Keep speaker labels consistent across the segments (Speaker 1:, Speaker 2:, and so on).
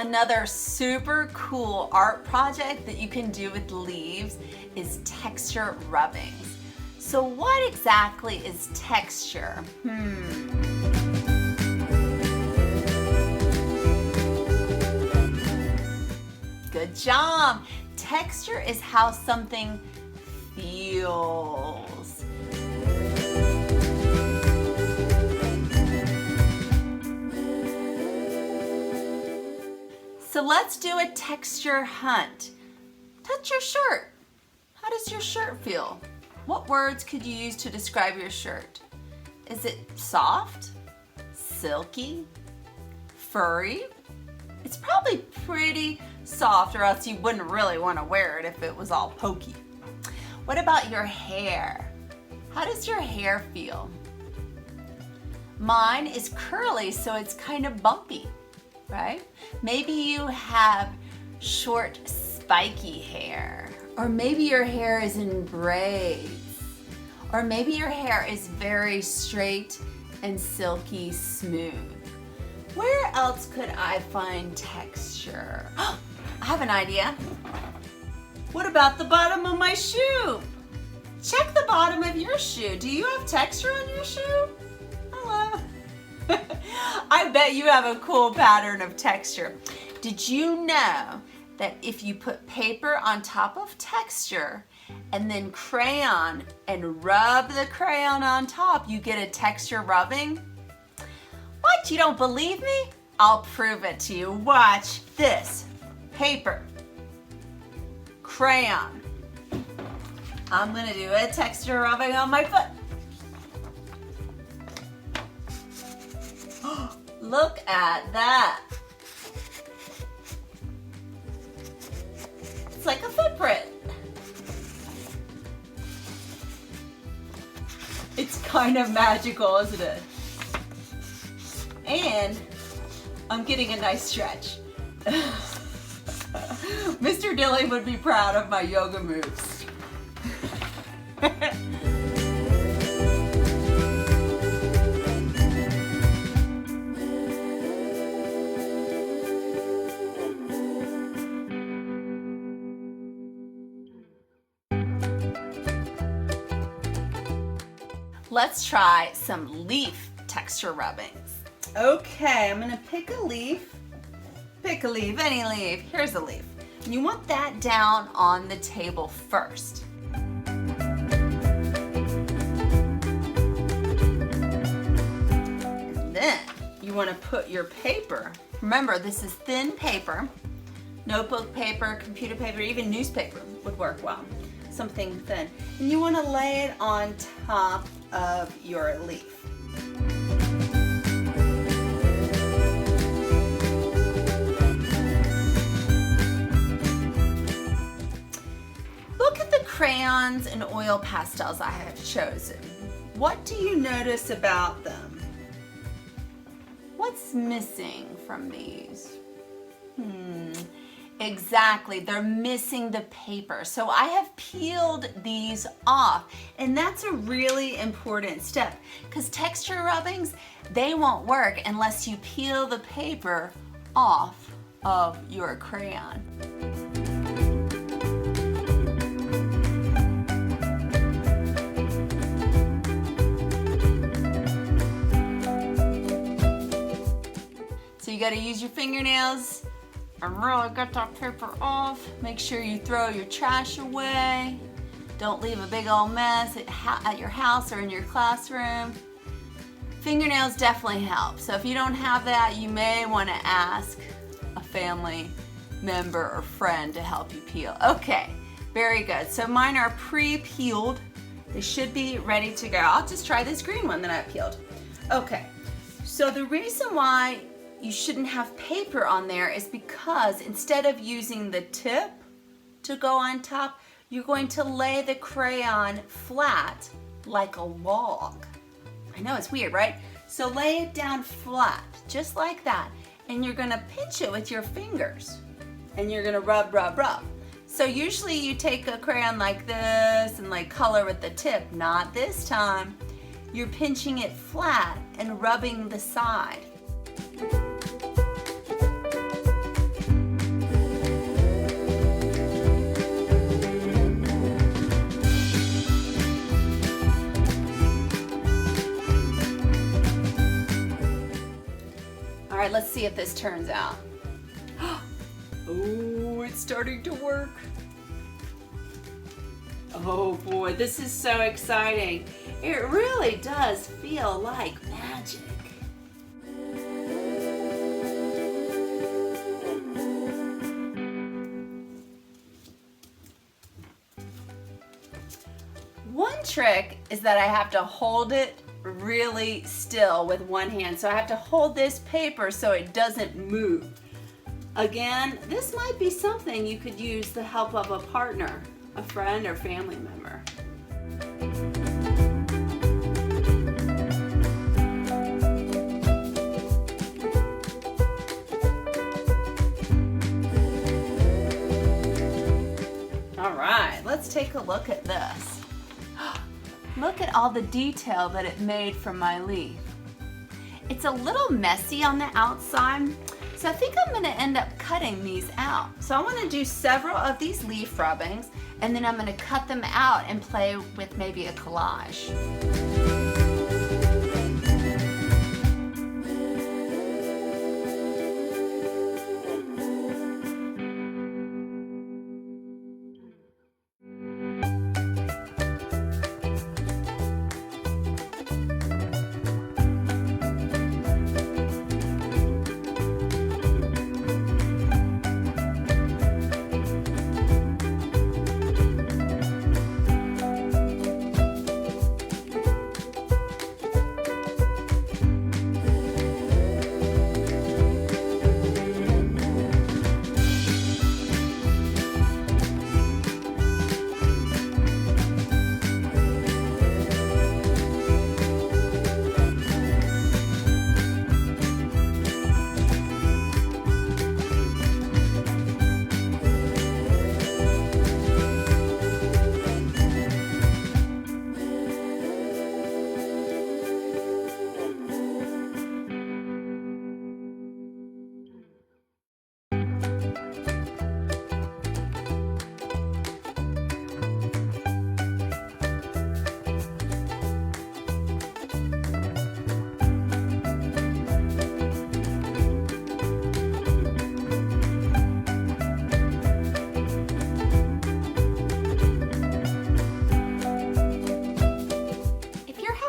Speaker 1: Another super cool art project that you can do with leaves is texture rubbings. So what exactly is texture? Good job. Texture is how something feels. So let's do a texture hunt. Touch your shirt. How does your shirt feel? What words could you use to describe your shirt? Is it soft, silky, furry? It's probably pretty soft, or else you wouldn't really want to wear it if it was all pokey. What about your hair? How does your hair feel? Mine is curly, so it's kind of bumpy, right? Maybe you have short, spiky hair, or maybe your hair is in braids, or maybe your hair is very straight and silky smooth. Where else could I find texture? I have an idea. What about the bottom of my shoe? Check the bottom of your shoe. Do you have texture on your shoe? Hello. I bet you have a cool pattern of texture. Did you know that if you put paper on top of texture and then crayon and rub the crayon on top, you get a texture rubbing? What, you don't believe me? I'll prove it to you. Watch this. Paper, crayon. I'm gonna do a texture rubbing on my foot. Look at that. It's like a footprint. It's kind of magical, isn't it? And I'm getting a nice stretch. Mr. Dilly would be proud of my yoga moves. Let's try some leaf texture rubbings. Okay, I'm gonna pick a leaf. Pick a leaf, any leaf. Here's a leaf. And you want that down on the table first. And then you want to put your paper. Remember, this is thin paper. Notebook paper, computer paper, even newspaper would work well. Something thin. And you want to lay it on top of your leaf. Look at the crayons and oil pastels I have chosen. What do you notice about them? What's missing from these? Exactly, they're missing the paper. So I have peeled these off, and that's a really important step because texture rubbings, they won't work unless you peel the paper off of your crayon. So you gotta use your fingernails and really get that paper off. Make sure you throw your trash away. Don't leave a big old mess at your house or in your classroom. Fingernails definitely help. So if you don't have that, you may want to ask a family member or friend to help you peel. Okay, very good. So mine are pre-peeled. They should be ready to go. I'll just try this green one that I peeled. Okay, so the reason why you shouldn't have paper on there is because instead of using the tip to go on top, you're going to lay the crayon flat like a log. I know, it's weird, right? So lay it down flat, just like that, and you're gonna pinch it with your fingers, and you're gonna rub, rub, rub. So usually you take a crayon like this and like color with the tip. Not this time. You're pinching it flat and rubbing the side. right, let's see if this turns out. Oh, it's starting to work. Oh boy, this is so exciting. It really does feel like magic. One trick is that I have to hold it really still with one hand. So I have to hold this paper so it doesn't move. Again, this might be something you could use the help of a partner, a friend, or family member. All right, let's take a look at this. Look at all the detail that it made from my leaf. It's a little messy on the outside, so I think I'm gonna end up cutting these out. So I wanna do several of these leaf rubbings, and then I'm gonna cut them out and play with maybe a collage.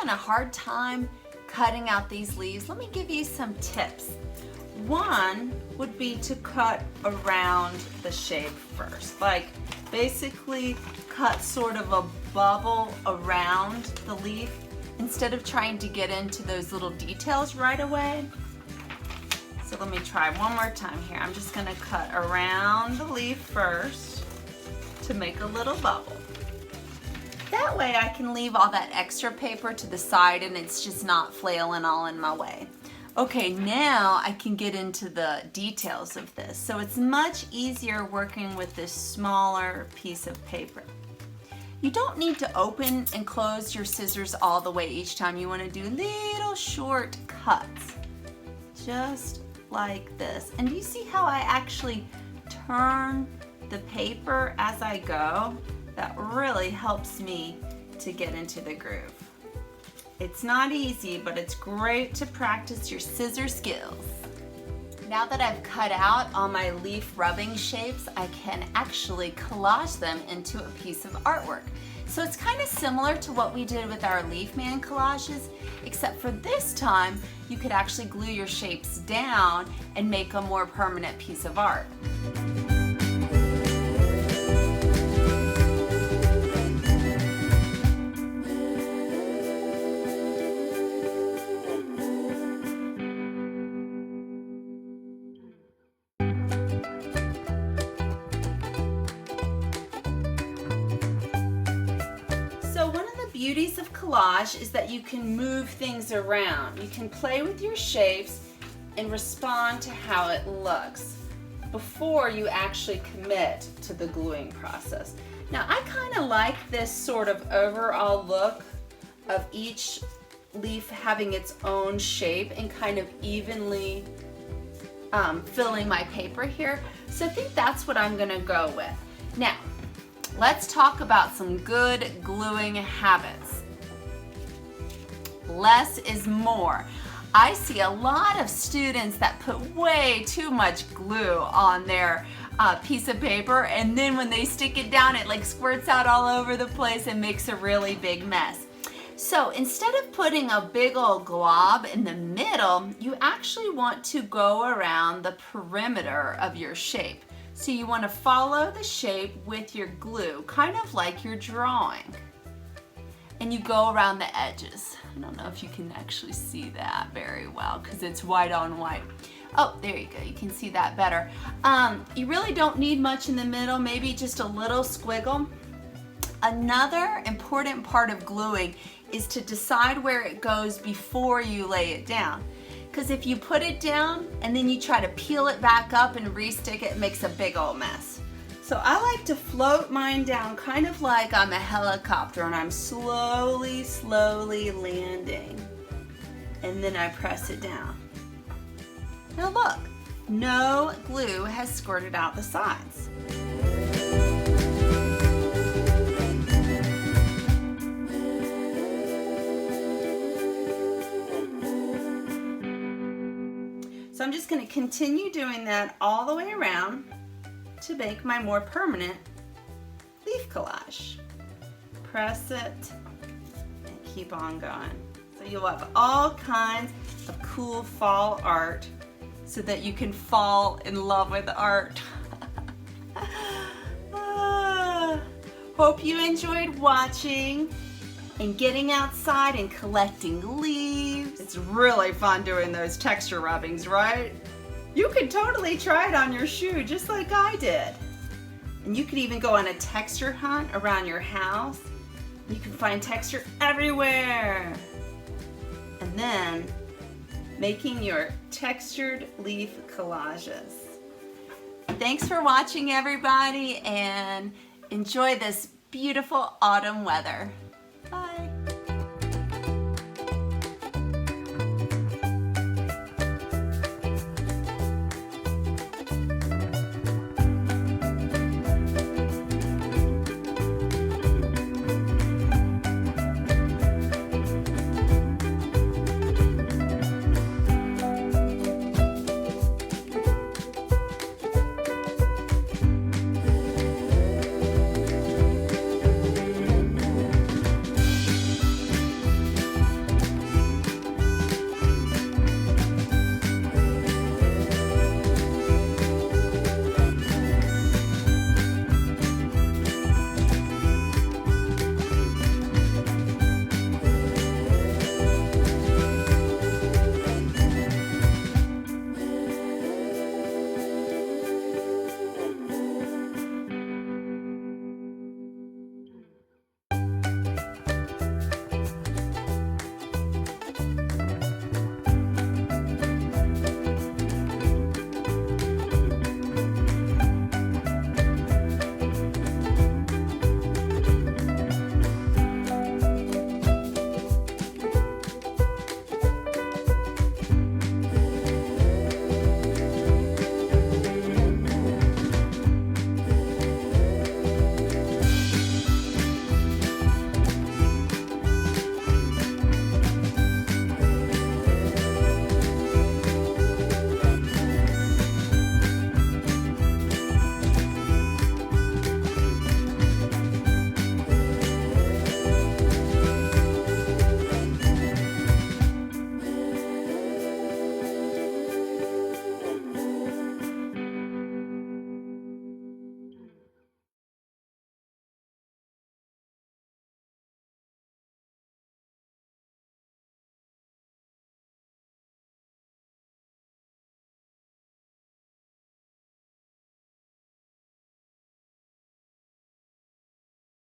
Speaker 1: A hard time cutting out these leaves, let me give you some tips. One would be to cut around the shape first, like basically cut sort of a bubble around the leaf instead of trying to get into those little details right away. So let me try one more time here. I'm just gonna cut around the leaf first to make a little bubble. That way I can leave all that extra paper to the side and it's just not flailing all in my way. Okay, now I can get into the details of this. So it's much easier working with this smaller piece of paper. You don't need to open and close your scissors all the way each time. You want to do little short cuts, just like this. And do you see how I actually turn the paper as I go? That really helps me to get into the groove. It's not easy, but it's great to practice your scissor skills. Now that I've cut out all my leaf rubbing shapes, I can actually collage them into a piece of artwork. So it's kind of similar to what we did with our leaf man collages, except for this time, you could actually glue your shapes down and make a more permanent piece of art. Beauties of collage is that you can move things around. You can play with your shapes and respond to how it looks before you actually commit to the gluing process. Now I kind of like this sort of overall look of each leaf having its own shape and kind of evenly filling my paper here. So I think that's what I'm gonna go with. Now, let's talk about some good gluing habits. Less is more. I see a lot of students that put way too much glue on their piece of paper, and then when they stick it down, it like squirts out all over the place and makes a really big mess. So instead of putting a big old glob in the middle, you actually want to go around the perimeter of your shape. So you want to follow the shape with your glue, kind of like you're drawing. And you go around the edges. I don't know if you can actually see that very well because it's white on white. Oh, there you go, you can see that better. You really don't need much in the middle, maybe just a little squiggle. Another important part of gluing is to decide where it goes before you lay it down. Because if you put it down and then you try to peel it back up and re-stick it, it makes a big old mess. So I like to float mine down kind of like I'm a helicopter and I'm slowly landing. And then I press it down. Now look, no glue has squirted out the sides. So I'm just going to continue doing that all the way around to make my more permanent leaf collage. Press it and keep on going. So you'll have all kinds of cool fall art so that you can fall in love with art. Hope you enjoyed watching and getting outside and collecting leaves. It's really fun doing those texture rubbings, right? You could totally try it on your shoe just like I did. And you could even go on a texture hunt around your house. You can find texture everywhere. And then making your textured leaf collages. Thanks for watching, everybody, and enjoy this beautiful autumn weather. Bye.